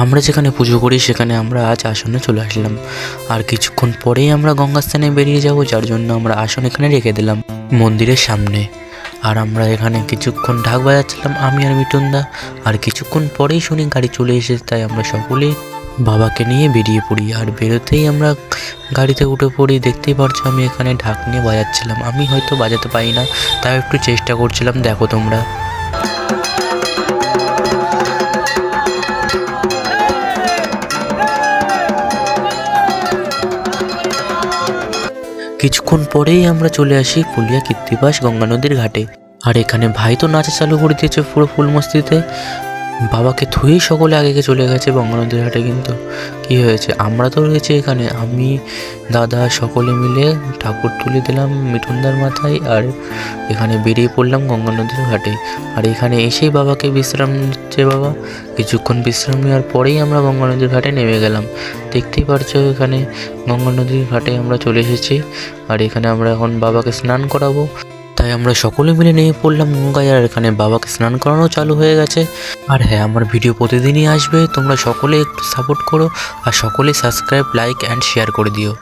আমরা যেখানে পুজো করি সেখানে আমরা আজ আসনে চলে আসলাম। আর কিছুক্ষণ পরেই আমরা গঙ্গা স্নানে বেরিয়ে যাব, যার জন্য আমরা আসন এখানে রেখে দিলাম মন্দিরের সামনে। আর আমরা এখানে কিছুক্ষণ ঢাক বাজাচ্ছিলাম আমি আর মিঠুনদা। আর কিছুক্ষণ পরেই শুনি গাড়ি চলে এসেছে, তাই আমরা সকলেই বাবাকে নিয়ে বেরিয়ে পড়ি। আর বেরোতেই আমরা গাড়িতে উঠে পড়ি। দেখতেই পারছো আমি এখানে ঢাক নিয়ে বাজাচ্ছিলাম। আমি হয়তো বাজাতে পারি না, তাও একটু চেষ্টা করছিলাম, দেখো তোমরা। কিছুক্ষণ পরেই আমরা চলে আসি ফুলিয়া কৃত্তিবাস গঙ্গা নদীর ঘাটে। আর এখানে ভাই তো নাচা চালু করে দিয়েছে পুরো ফুল মস্তিতে। বাবাকে থুয়েই সকলে আগে চলে গেছে গঙ্গা নদীর ঘাটে। কিন্তু কি হয়েছে, আমরা তো রয়েছি এখানে, আমি দাদা সকলে মিলে ঠাকুর তুলে দিলাম মিঠুনদার মাথায়। আর এখানে বেরিয়ে পড়লাম গঙ্গা নদীর ঘাটে। আর এখানে এসেই বাবাকে বিশ্রাম নিচ্ছে বাবা। কিছুক্ষণ বিশ্রাম নেওয়ার পরেই আমরা গঙ্গা নদীর ঘাটে নেমে গেলাম। দেখতেই পারছো এখানে গঙ্গা নদীর ঘাটে আমরা চলে এসেছি। আর এখানে আমরা এখন বাবাকে স্নান করাবো, তাই আমরা সকলে মিলে নেমে পড়লাম গঙ্গায়। আর এখানে বাবাকে স্নান করানো চালু হয়ে গেছে। আর হ্যাঁ, আমার ভিডিও প্রতিদিনই আসবে, তোমরা সকলে একটু সাপোর্ট করো আর সকলে সাবস্ক্রাইব, লাইক অ্যান্ড শেয়ার করে দিও।